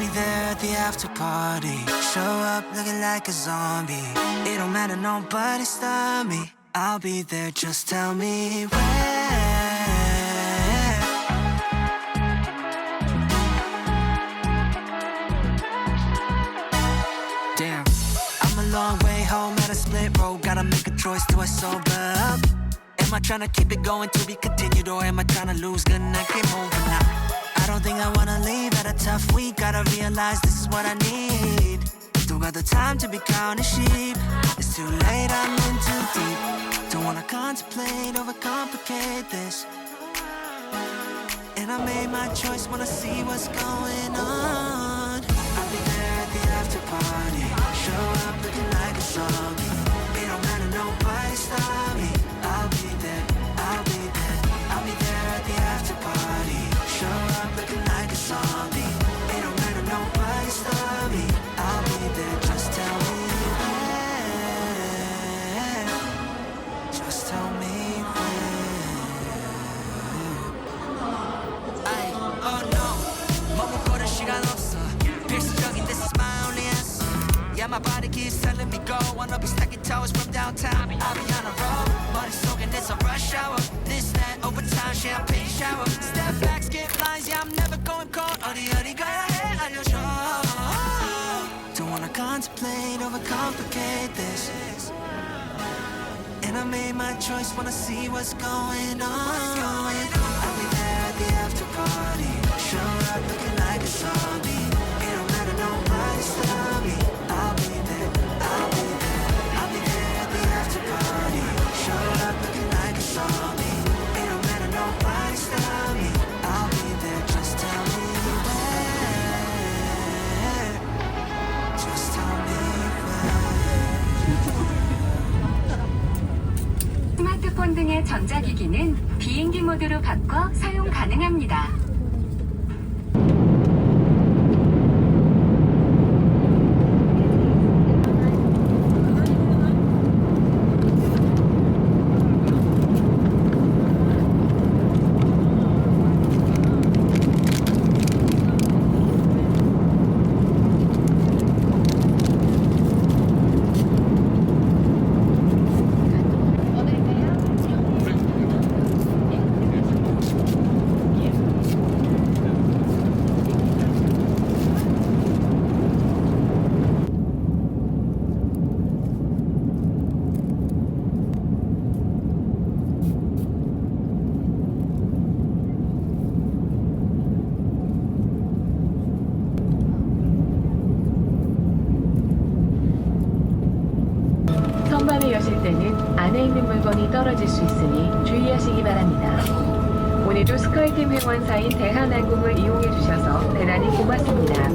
be there at the after party. Show up looking like a zombie. It don't matter, nobody stop me. I'll be there, just tell me where. Damn, I'm a long way home at a split road. Gotta make a choice, do I sober up? Am I tryna keep it going to be continued, or am I tryna lose? Gonna keep moving now. I don't think I wanna leave at a tough week. Gotta realize this is what I need. Don't got the time to be counting sheep. It's too late, I'm in too deep. Don't wanna contemplate, overcomplicate this. And I made my choice, wanna see what's going on. I'll be there at the after party. Show up looking like a zombie. It don't matter, nobody stop me. I'll be there, I'll be there. I'll be there at the after party. Show up looking like a zombie. It don't matter, nobody stop me. I'll be there, just tell me where. Just tell me where. Ay, oh no, 머뭇거릴 시간 없어. 필수적인 this is my only answer. Yeah, my body keeps telling me go. Wanna be stacking towers from downtown. I'll be on a roll. 머릿속엔 it's a rush hour. This, that, overtime, champagne shower. Step back, skip lines, yeah, I'm never going cold. 어디 가야 해, 알려줘. Don't wanna contemplate, overcomplicate this. And I made my choice, wanna see what's going on. I'll be there at the after party. Show up looking like a zombie. It don't matter, nobody stop me. I'll be there, I'll be there. I'll be there at the after party. Show up looking like a zombie. It don't matter, nobody stop me. I'll be there, just tell me where. Just tell me where. 스마트폰 등의 전자기기는 비행기 모드로 바꿔 사용 가능합니다. 선반을 여실 때는 안에 있는 물건이 떨어질 수 있으니 주의하시기 바랍니다. 오늘도 스카이팀 회원사인 대한항공을 이용해 주셔서 대단히 고맙습니다.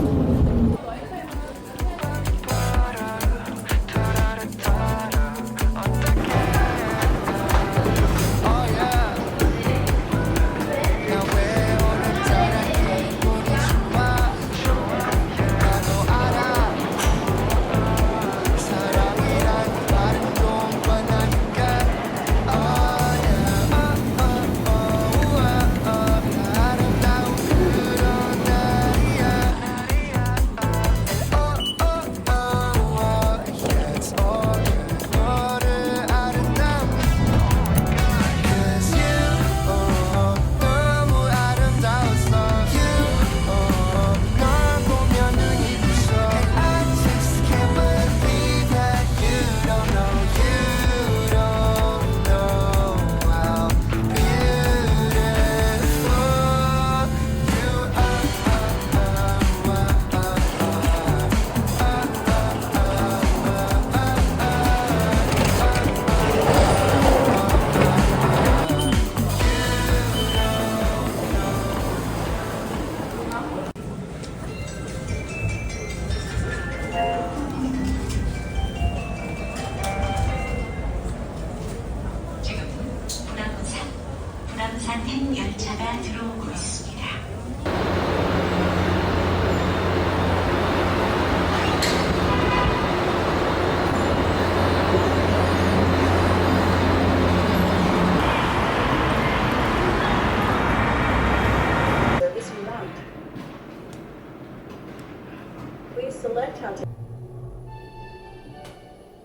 select how to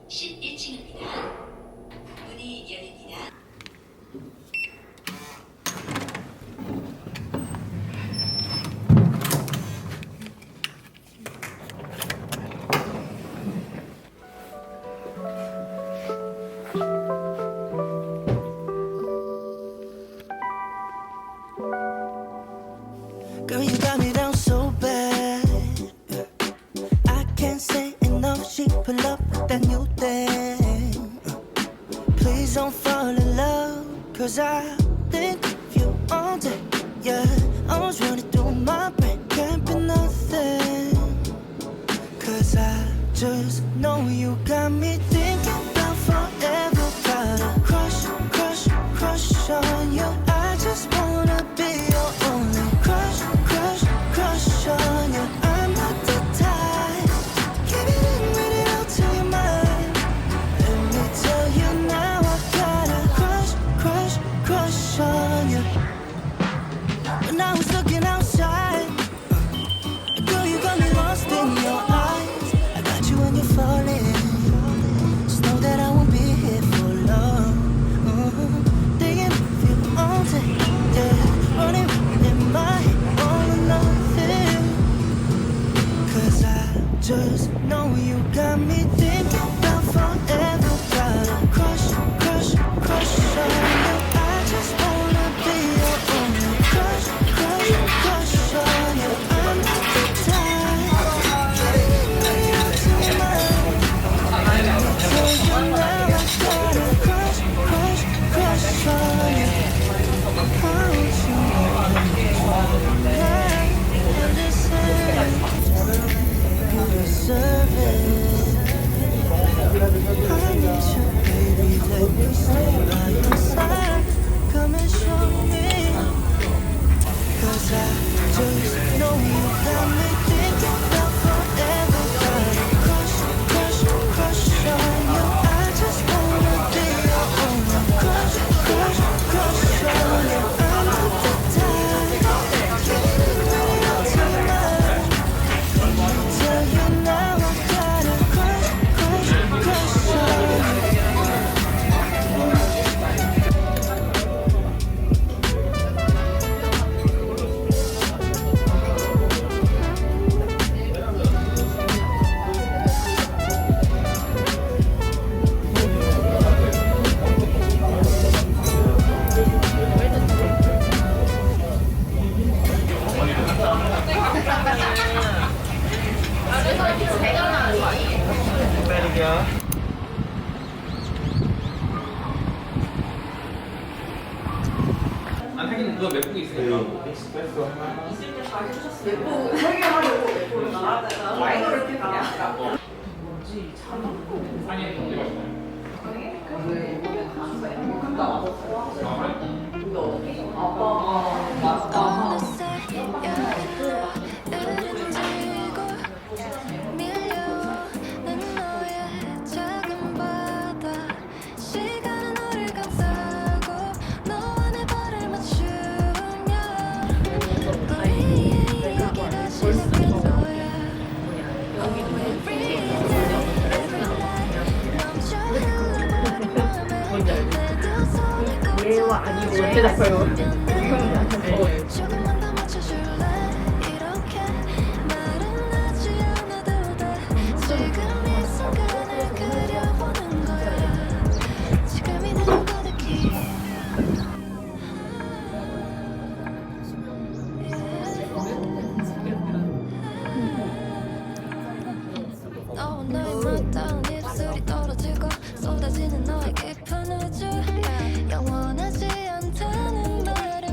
11층입니다. 문이 열립니다. Girl, you got me down so bad. I can't say enough. She pull up with that new thing. Please don't fall in love, cause I think of you all day. Yeah, I was running through my brain, can't be nothing. Cause I just know you got me thinking about forever. Got a crush, crush, crush on you. I just wanna be your only crush, crush, crush on you. I'm not the type to give it in, read it out to your mind. Let me tell you now, I got a crush, crush, crush on you. When I was looking outside, girl, you got me lost in your eyes. I got you when you're falling. Just know that I won't be here for long. Thinking of you all day, yeah. Running in my head, all or nothing. Cause I just know you got me thinking about forever. Got a crush, crush, crush on you. I just wanna be your only crush, crush, crush on you. I'm not the type. Get it in, read it out to your mind. Let me tell you now, I got a crush, crush, crush on you. I want you, I'm just saying, you deserve it. I need you, baby, let me stay by your side. Come and show me, cause I just know you got me thinking about forever. Got a crush, crush, crush on you. I just wanna be your only crush, crush, crush on you. I'm not the type. Give it in, read it out to your mind. Let me tell you now, I got a crush, crush, crush on you. 하긴 그거 몇 분이 있으니까. 어느새 여기로 은지고 밀려오는 너의 작은 바다 시간은 우릴 감싸고 너와 내 발을 맞추며 우리의 이야기 다시 시작할 거야 Every night 넘쳐 흘러버린 맘에 내 두 손을 꼭 조금만 더 맞춰줄래 이렇게 말은 하지 않아도 돼 지금 이 순간을 그려보는 거야 지금이 내가 가득히 너와 너의 맞닿은 입술이 떨어지고 쏟아지는 너의 깊은 우주 영원하지 않다는 말을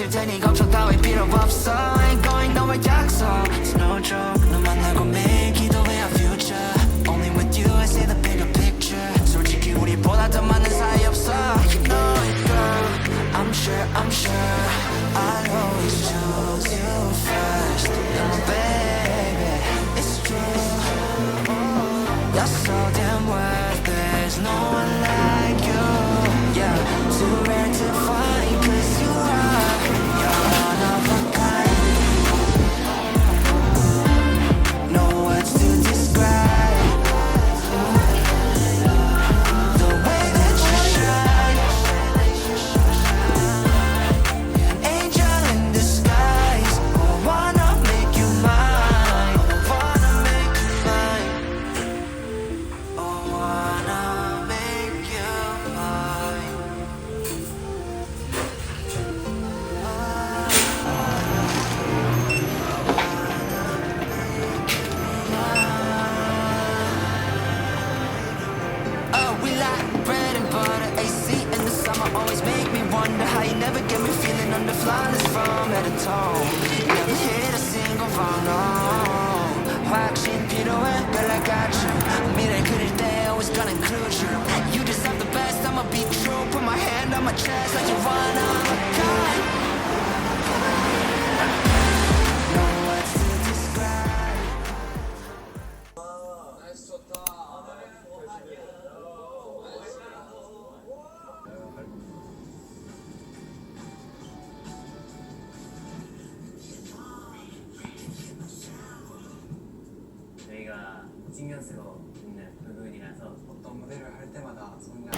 있을 테니 걱정 따위 필요 없어 Ain't going nowhere 약속 It's no joke 너 만나고 매일 기도해 our future Only with you I see the bigger picture 솔직히 우리보다 더 많은 사이 없어 You know it girl I'm sure I'll always choose you first You're my baby It's true You're so damn worth There's no one like you Yeah, too rare to find Cause you are You're one of a kind No words to describe The way that you shine An angel in disguise I wanna make you mine I wanna make you mine I wanna make you mine Oh, we like bread and butter AC in the summer always make me wonder How you never get me feeling under flawless from head to toe Never hit a single wrong, no 확신 필요해 girl I got you 미래 그릴 때 always gonna include you You deserve the best, I'ma be true Put my hand on my chest like you're one of a kind No words to describe 저희가 신경 쓰고 있는 부분이라서 어떤 무대를 할 때마다 성량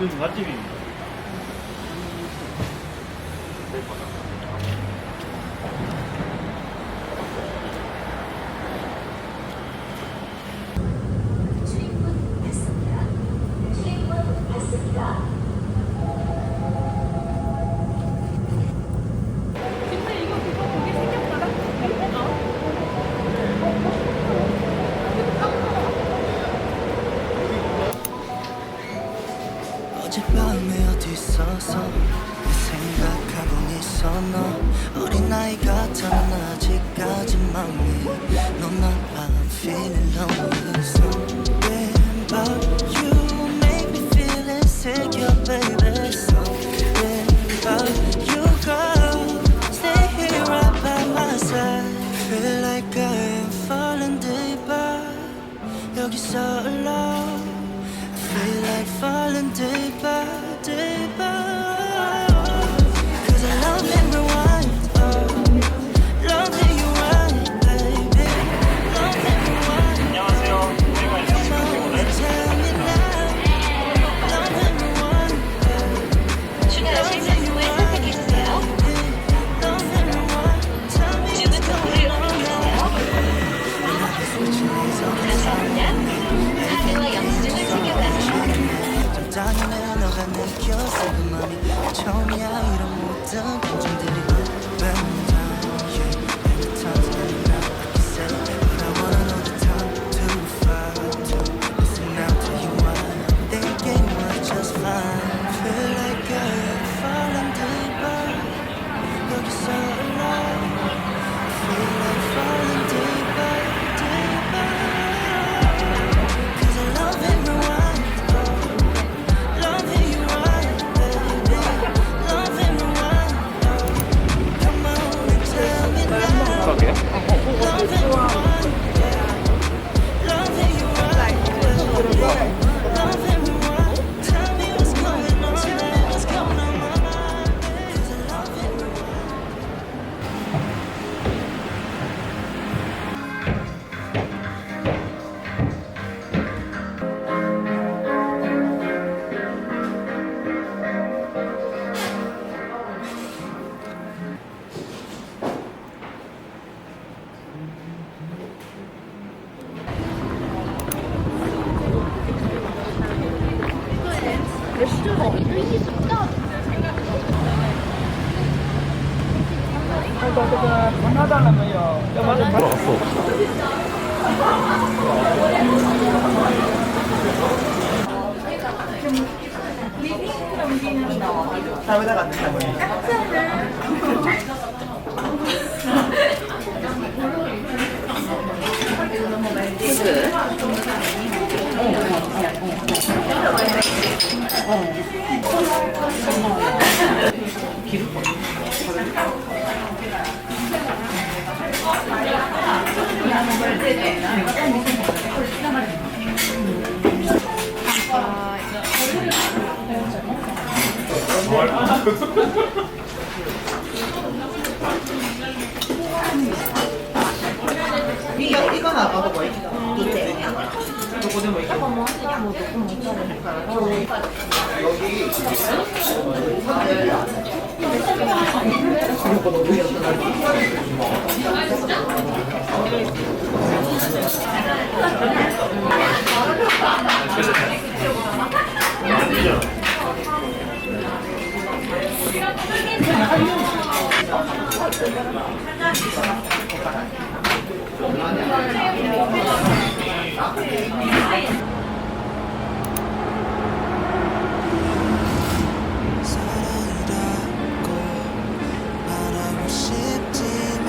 여기 맛집이. 어젯밤에 어디 있어서 생각하고 있어 너 어린아이 같아 난 아직까지 맘이 넌 난 I'm feeling lonely Something about you make me feel insecure baby Something about you girl Stay here right by my side Feel like I am falling deeper 여기서 alone Feel like falling deeper, deeper Cause I love everyone, oh Love how you run, baby Love everyone 안녕하세요. 저희가 이제 Come on and tell me now Love everyone, 추가하실 말씀을 선택해주세요. love everyone Tell me 주문 통보를 올려주세요. 감사합니다. 카드와 영수증을 챙겨가세요. 좀 당연해 너가 느꼈어 그 맘이 처음이야 이런 모든 감정들이 Every time I can say But I wanna know the time too far to listen now to you I'm thinking we're just fine Feel like I am falling deeper 여기서 alone Feel like falling deeper, deeper Cause I love everyone Love how you run, baby Love everyone Come on and tell me now 그러게요. Love everyone Love how you run, baby Love everyone Tell me what's going on, tell me what's going on my mind Cause I love everyone 이건 아까도 뭐 있어? 요거는 뭐 사랑이라고 말하고 싶지만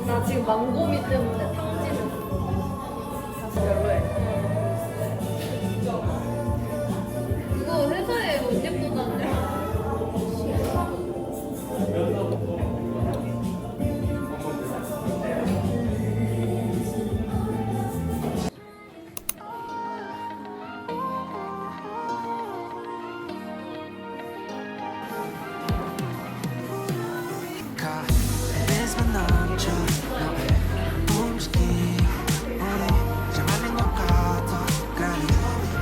나 지금 망고미 때문에 탕진은 별로해. 그거 회사에 언제 꽂았냐? 카리스마 넘쳐 너의 움직임 우리 잘 맞는 것 같아 Girl,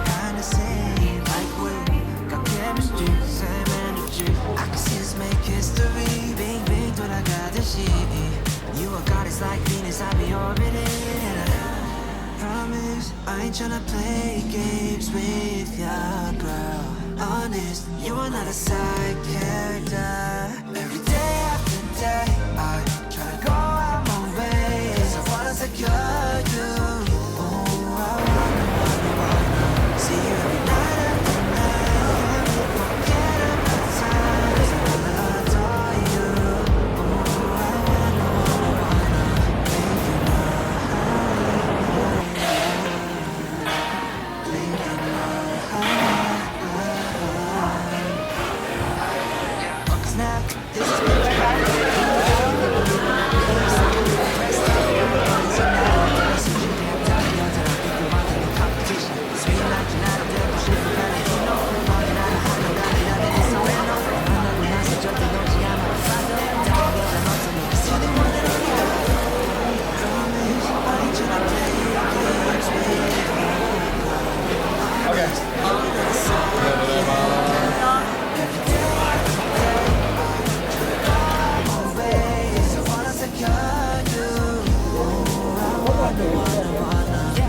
kinda seem like we got chemistry, same energy I can see us make history 빙빙 돌아가듯이 You are goddess like Venus, I'll be orbiting Promise, I ain't tryna play games with ya, girl Honest, you are not a side character Every day after day, I tryna go out my way 'Cause I wanna secure you Oh, I wanna see you every night after night Forget about time 'Cause I wanna adore you Oh, I wanna make you Snap, this is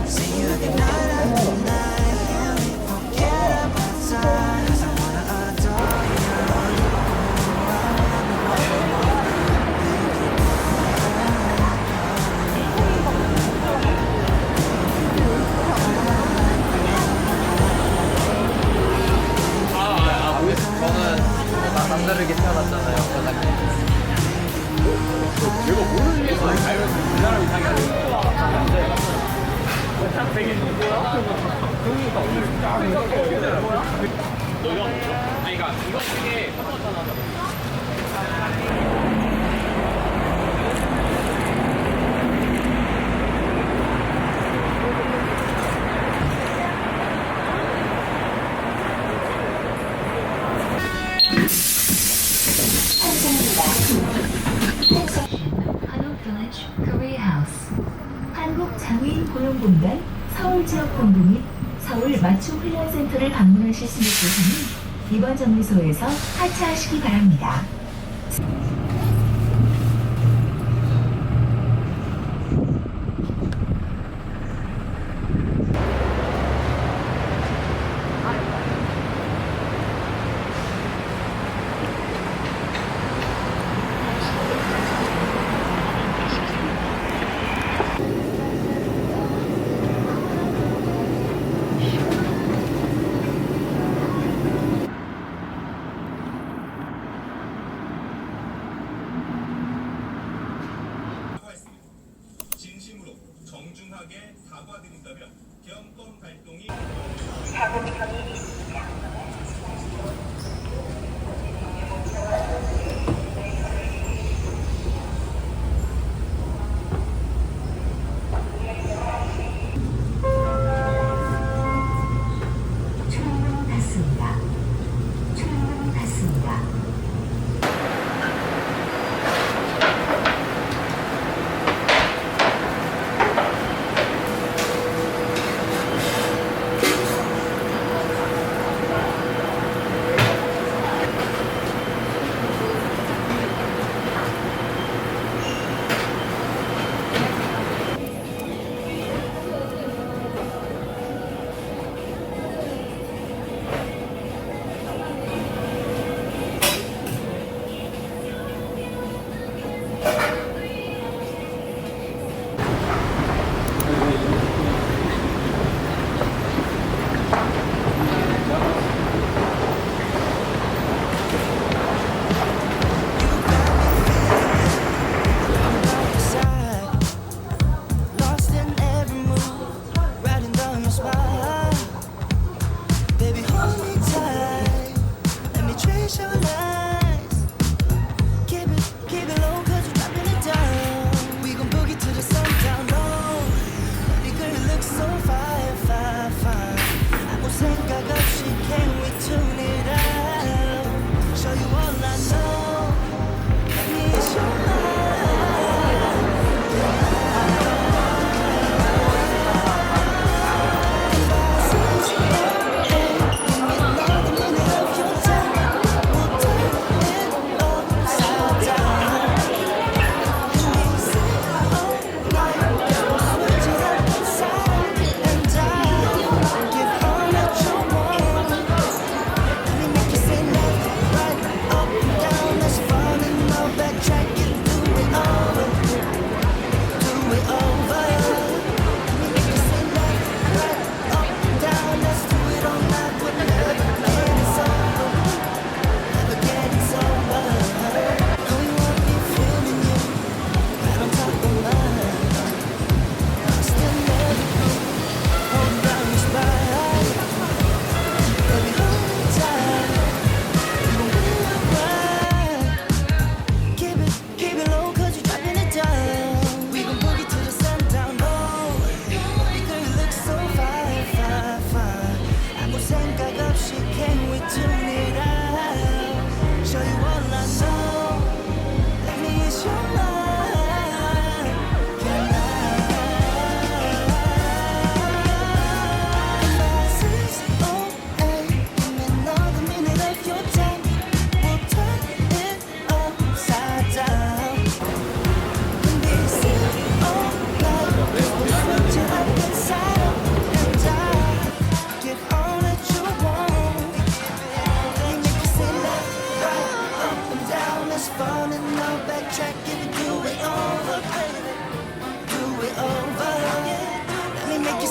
see you every night after night. Forget about time 'Cause I wanna adore you. 저는 남다르게 태어났잖아요. 제가 모르는 게 알면서 그 사람이 자기가 되게 그러니까 오늘 딱 너가 아니 그러니까 이거 되게 컸었잖아. 한옥 빌리지 코리아 하우스 한국 장애인 고용공단 서울 지역 본부 및 서울 맞춤 훈련센터를 방문하실 승객께서는 이번 정류소에서 하차하시기 바랍니다. 진심으로 정중하게 사과드린다면 개헌권 발동이 출입문 닫습니다. 출입문 닫습니다.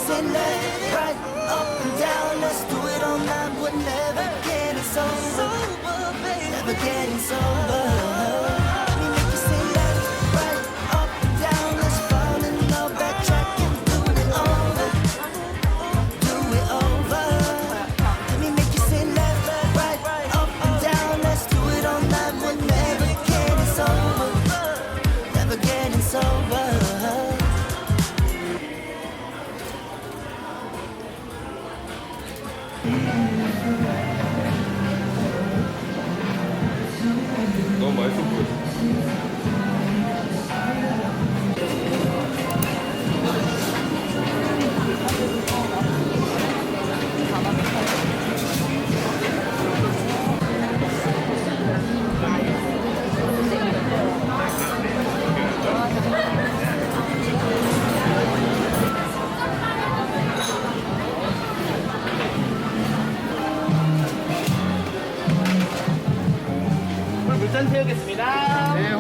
say left, right, up and down. Let's do it all night. We're never getting sober, never getting sober. Let me make you say left, right, up and down. Let's fall in love, backtrack and do it over, do it over. Let me make you say left, right, up and down. Let's do it all night. We're never getting sober, never getting sober. 너무 맛있어 보여. 물잔 채우겠습니다. 네,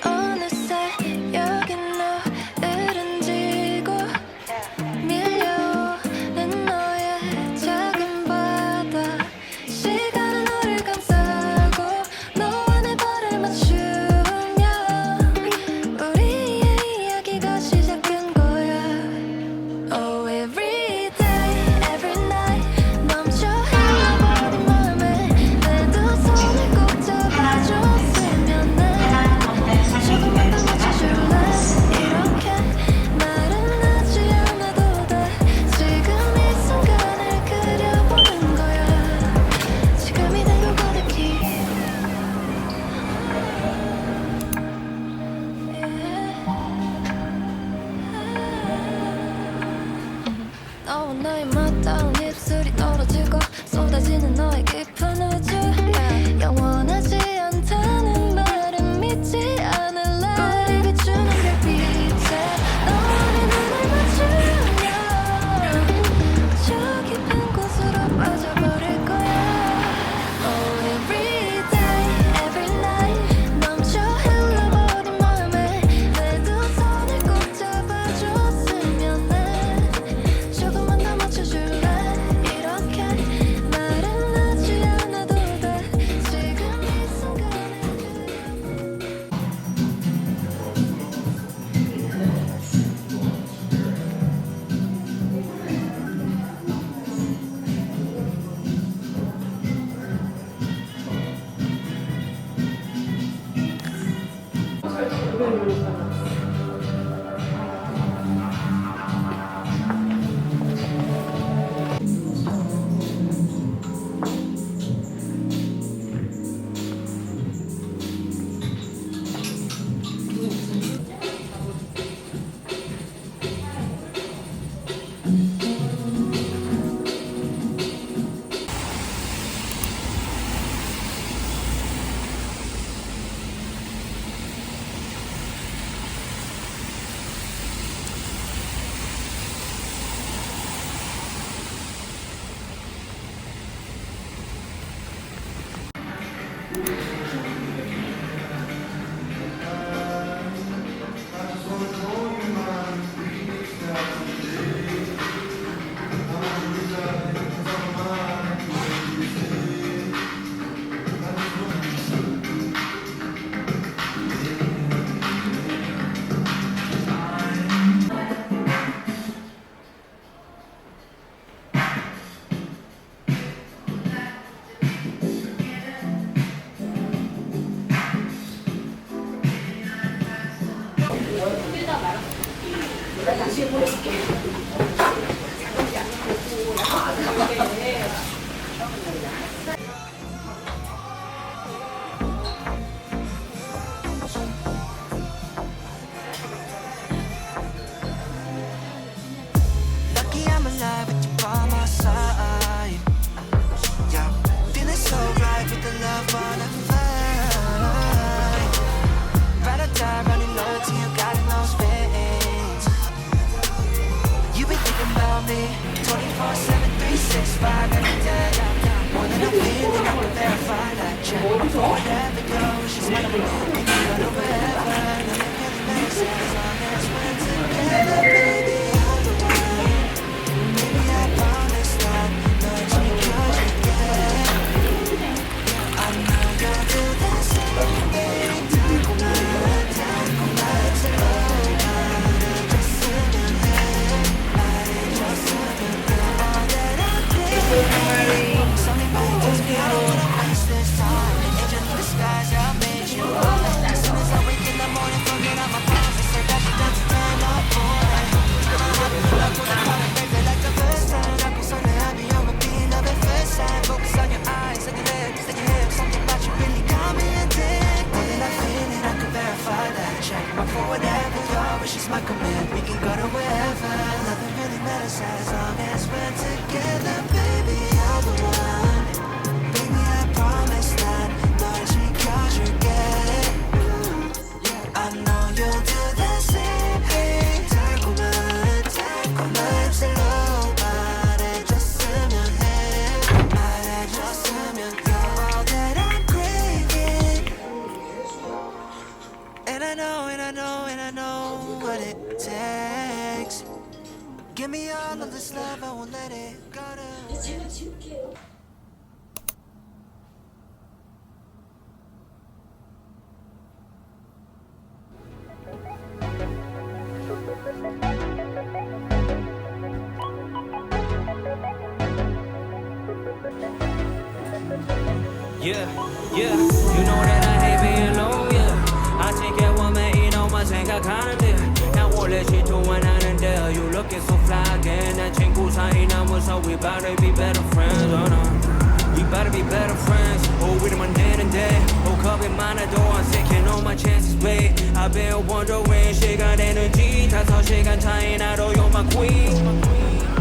어느새 여긴 너를 지고 밀려오는 너의 작은 바다 시간은 우릴 감싸고 너와 내 발을 맞추며 우리의 이야기가 시작된 거야. Oh every day every night 멈춰 흘러버린 맘에 내 두 손을 꼭 잡아줬으면 해. 조금만 더 맞춰줄래? 이렇게 말은 하지 않아도 돼. 지금 이 순간을 그려보는 거야. 지금이 된 걸 고르기. 너와 나의 맞닿은 입술이 떨어지고 쏟아지는 너의 깊은 우주. 영원하지 않다는 말은 믿지 않을래. 우리 비추는 별빛에 너와 내 눈을 맞추며 저 깊은 곳으로 빠져버릴 거야. Oh every day every night 멈춰 흘러버린 맘에 내 두 손을 꼭 잡아줬으면 해. 조금만 더 맞춰줄래? 이렇게 말은 하지 않아도 돼. 지금 이 순간을 She's my command, we can go to wherever. Nothing really matters as long as we're together. Baby, you're the one. Baby, I promise that 널 지켜줄게. I know you'll do the same thing. 달콤한 slow 말해줬으면 해. 말해줬으면 you're all that I'm craving. And I know what it takes. Give me all of this love, I won't let it go to Yeah, you know that I hate being alone, yeah. I take it woman, 생각하는데 난 원래 질투 안 하는데 You looking so fly again 난 친구 사이 남아서 We better be better friends, oh no We better be better friends Oh, 이러면 되는데 Oh, 겁이 많아도 I'm taking all my chances, babe I've been wondering 시간 되는지 5시간 차이 나도 You're my queen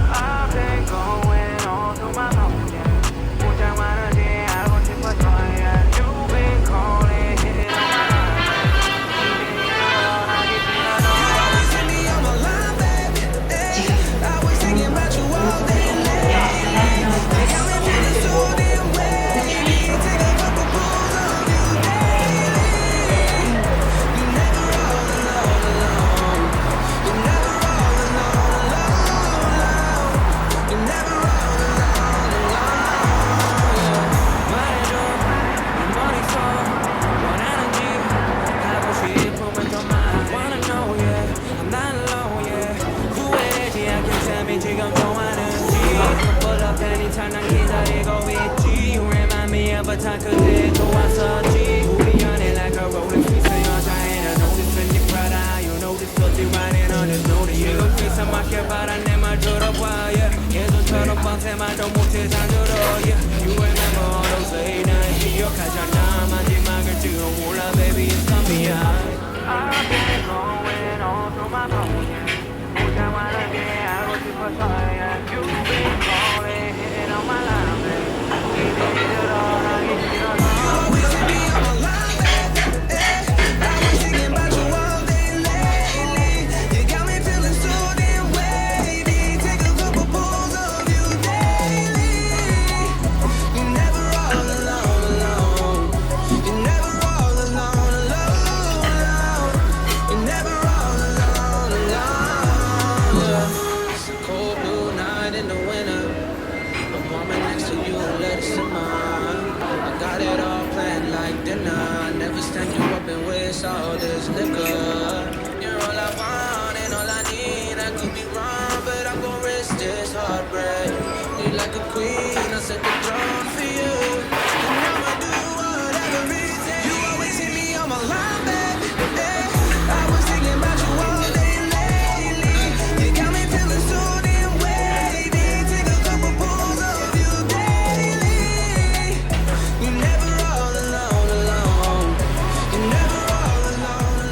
I've been going on through my own, yeah 고장 많은지 알고 싶어서, yeah You've been calling, hitting on my line 지금 좋아하는지 Pull up anytime 난 기다리고 있지 You remind me of a time 그때 좋았었지 우리 연애 like a rolling piece of 여자애 I notice when you cry You notice 어디 riding on this note 지금 피서 맡겨봐라 내 말 들어봐 yeah. 예전처럼 밤새마도 못해 잠들어 yeah. You remember all those late nights 기억하잖아 마지막을 지금 몰라 baby it's coming out I've been going on through my phone 고장 많은지 알고 싶어서 yeah. You've been calling, hitting on my line, babe 이대로 들어가기 싫어서 You always hit me on my line, babe I've been thinking about you all day lately You got me feeling so damn wavy Take a couple pulls of you daily You're never all alone You're never all alone You're never all alone It's a cold blue night in the winter I'm warming next to you, let it simmer I got it all planned like dinner Never stand you up and waste all this liquor You're all I want and all I need I could be wrong, but I'm gon' risk this heartbreak You're like a queen, I set the throne for you And I'ma do whatever it takes You always hit me on my line, baby I was thinking about you all day lately You got me feeling so damn wavy Take a couple pulls of you daily You're never all alone You're never all alone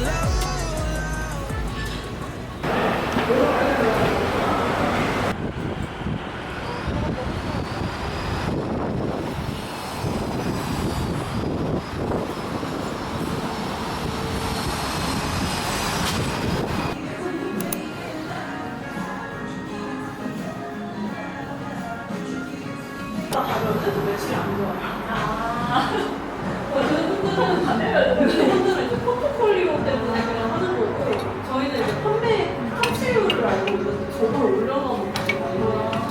오늘은 반대로 오늘은 이제 포트폴리오 때문에 그냥 하는 거고 저희는 이제 판매 탑실률을 알고 있는데 저걸 올려놓은 거예요.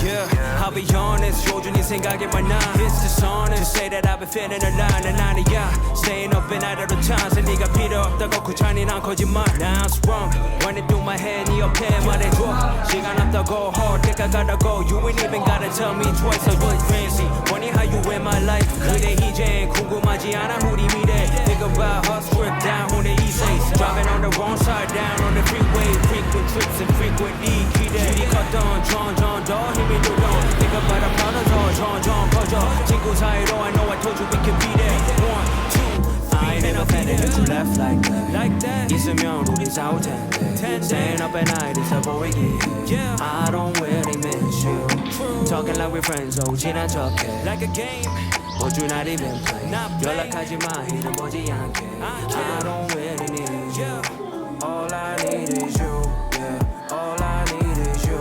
Yeah, I'll be honest, 요준이 생각이 많아. It's dishonest to say that I've been feeling alive. 난 아니야, staying up at night at a time. 새 네가 필요 없다고 그 잔인한 거짓말. Now I'm sprung, running through my head. 네 옆에 말해줘, 시간 없다고 hold 때가 가라고. You ain't even gotta tell me twice. I was fancy, funny how you in my life. 그래 이젠 궁금하지 않아 우리 미래. Think about her strip down on the east side. Driving on the wrong side, down on the freeway. Frequent trips and frequent 이 기대. 줄이 컸던 점점 더 힘이 들어. Think about a problem, 점점 커져. 친구 사이로 I know I told you we could be there. 1, 2, I ain't never had it you left like that. 있으면 우리 싸울 텐데. Staying up at night is a 보이기. I don't really miss you. Talking like we're friends, oh 지난 척해. Like a game. 어주 not even play. 연락하지 마 이름 보지 않게. I don't really need you. All I need is you. Yeah. All I need is you.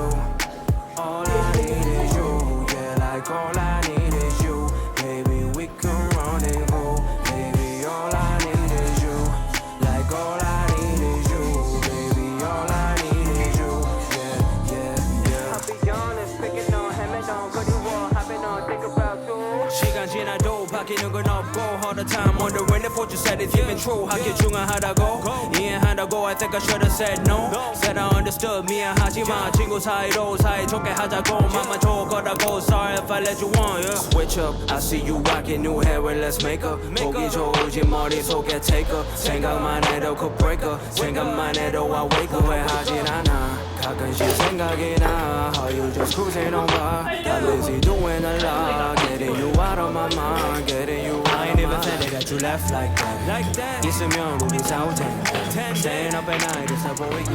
All I need is you. Yeah. Like all I need is you. Baby we can rendezvous. Baby all I need is you. Like all I need is you. Baby all I need is you. Yeah, yeah, yeah. I'll be honest, picking on 헤매던 그리워 having on think about you. 시간 지나도 바뀌는 건 없고 all the time wondering if what you said is even true. 하기 중요하다고 이해한다고 I think I should have said no. Said I understood 미안하지 마 친구 사이로 사이좋게 하자고 맘만 좋을 거라고 sorry if I let you on. Yeah. Switch up I see you rocking new hair well let's make up. 보기 좋으지 머릿속에 take up. 생각만 해도 could break up. 생각만 해도 I wake up. 후회하진 않아 가끔씩 생각이 나. How you just cruising on by. Got lazy doing a lot. Getting you out of my mind. Getting you out. I ain't even said it that you left like that. 있으면 우리 싸울 텐데. Staying up at night is a 보이기.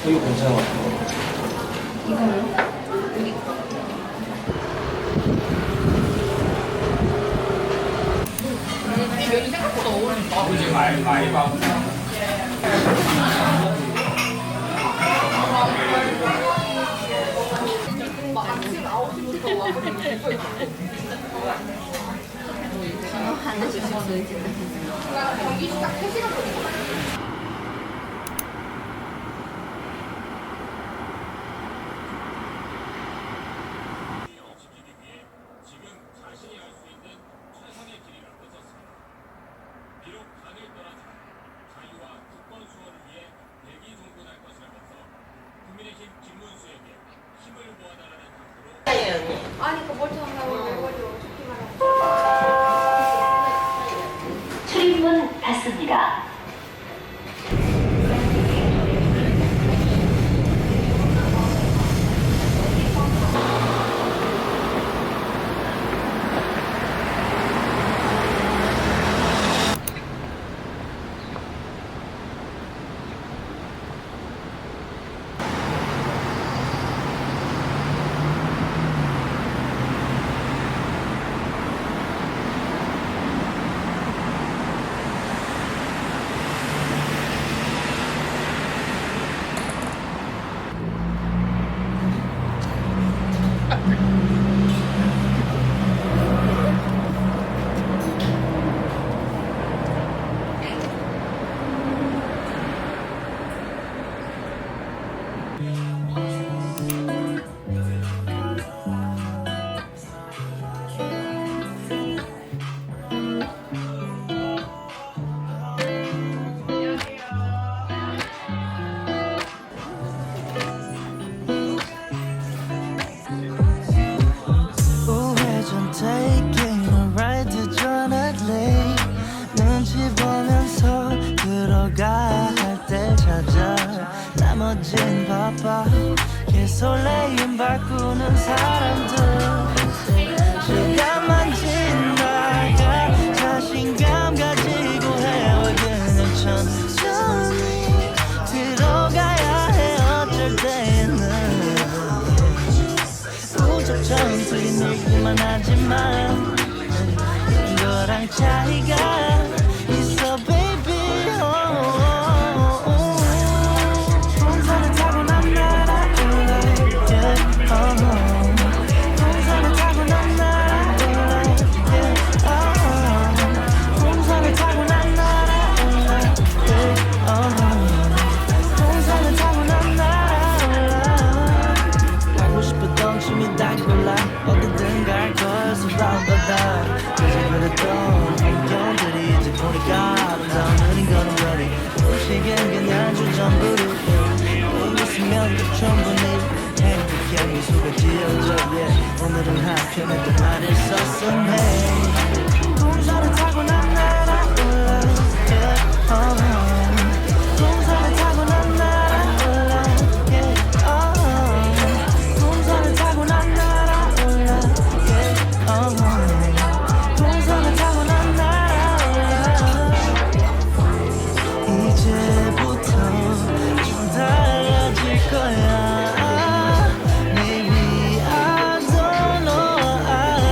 이거 괜찮은 것 같아요. 면이 생각보다 어울린다. 이제 많이 봐. 아침 9시부터 와버리면 되고 있고. 하는 주셨어요 이제. 경기 시작 3시간 걸리고. 지금 자신이 알 수 있는 최선의 길이라고 썼습니다. 비록 강을 떠나지 나가니까 멀쩡하다고 해가지고 좋기만 하고. 출입문 닫습니다. 우회전 taking a ride to Jonathan 눈치 보면서 들어가 할 때 찾아 나머진 바빠 개설레임 바꾸는 사람들 시간만 지나가 자신감 가지고 헤어 그냥 천천히 들어가야 해 어쩔 때는 우적처럼 틀리기만 하지만 이거랑 차이가 있어 baby 풍선을 타고 난 날아올라 풍선을 타고 난 날아올라 풍선을 타고 난 날아올라 풍선을 타고 난 날아올라 하고 싶었던 춤이 다 골라 어디든 갈 거여서 바보다 그저 그랬던 풍경들이 이제 보니까 아름다운 느린 걸음걸이 음식엔 그냥 주전부리 있으면 또 전부니 행복해 미소가 지어져 오늘은 한편에 또 말을 썼었네 풍선을 타고 난 날아올라 풍선을 타고 난 날아올라 풍선을 타고 난 날아올라 풍선을 타고 난 날아올라 이제부터 좀 달라질 거야 Maybe I don't know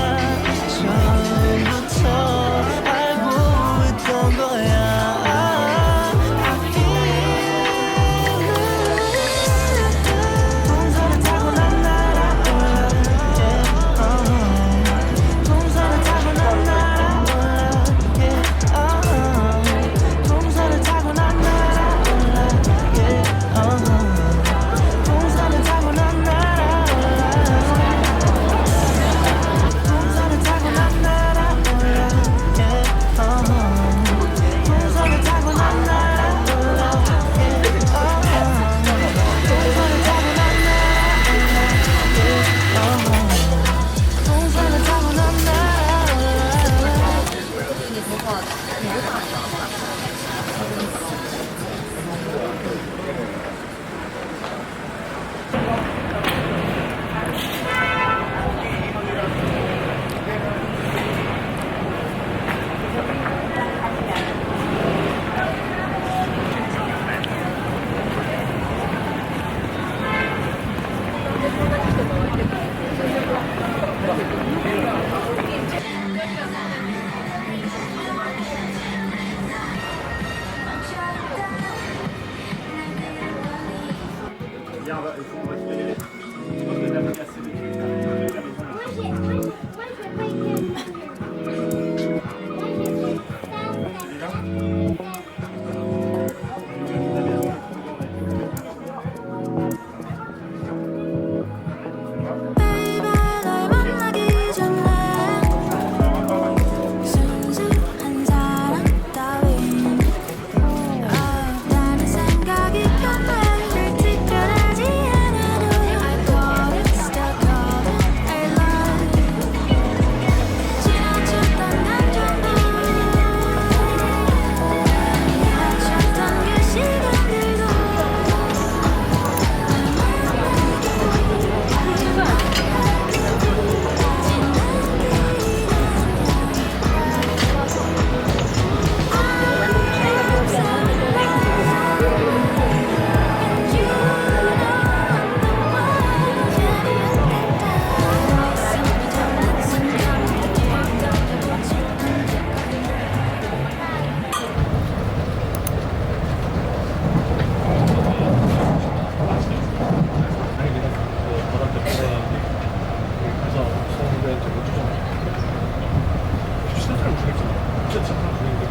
진짜 참 아닌데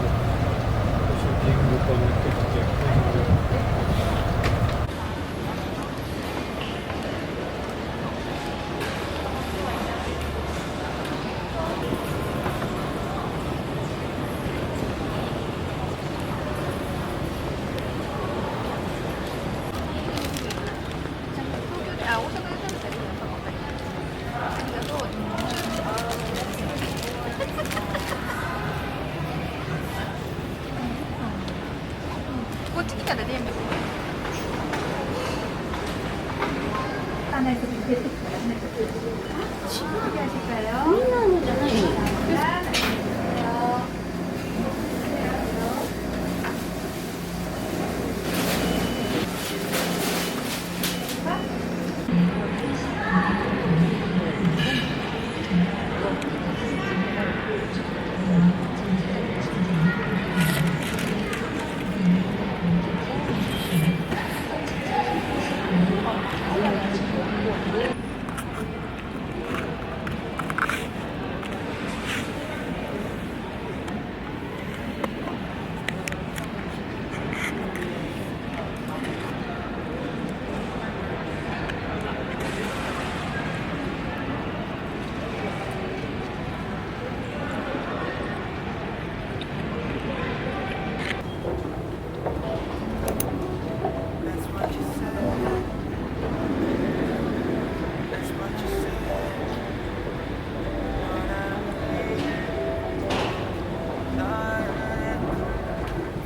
사실 비행 못 가면 또 갑자기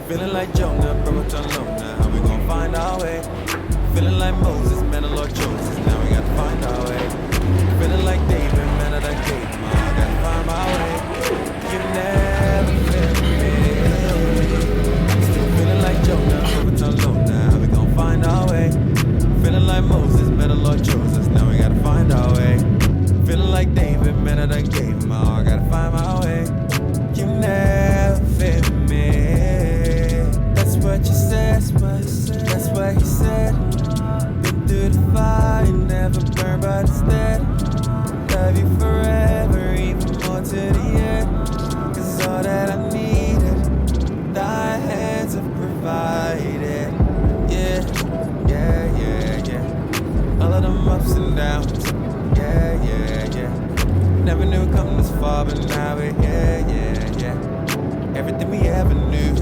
Feeling like Jonah, brought alone now. How we gon' find our way? Feeling like Moses, man, the Lord chose us. Now we gotta find our way. Feeling like David, man, I done gave him all. Gotta find my way. You never fail me. Still feeling like Jonah, brought alone now. How we gon' find our way? Feeling like Moses, man, the Lord chose us. Now we gotta find our way. Feeling like David, man, I done gave him all. Gotta find my way. You never fail me. That's what you said, that's what he said. Been through the fire, never burn, but instead love you forever, even more to the end. 'Cause all that I needed, thy hands have provided. Yeah, yeah, yeah, yeah. All of them ups and downs. Yeah, yeah, yeah. Never knew it come this far, but now we're here, yeah, yeah. Everything we ever knew,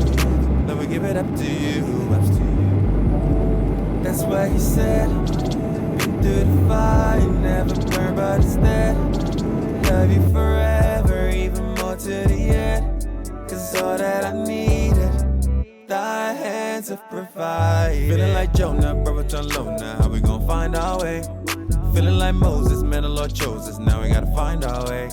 now we give it up to you. That's what he said. Been through the fire, never burn, but instead love you forever, even more to the end. 'Cause all that I needed, thy hands have provided. Feeling like Jonah, brought alone now. How we gon' find our way? Feeling like Moses, man, the Lord chose us. Now we gotta find our way.